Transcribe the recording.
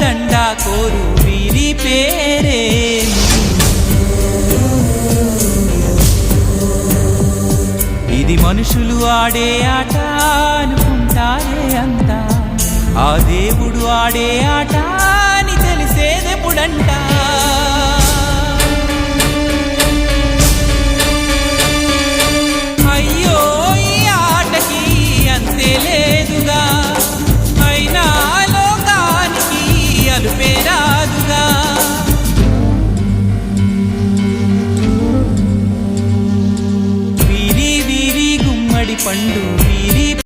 దండ కోరు వీరి పేరే. ఇది మనుషులు ఆడే ఆట అనుకుంటారే అంతా, ఆ దేవుడు ఆడే ఆట అని తెలిసేదెప్పుడంట.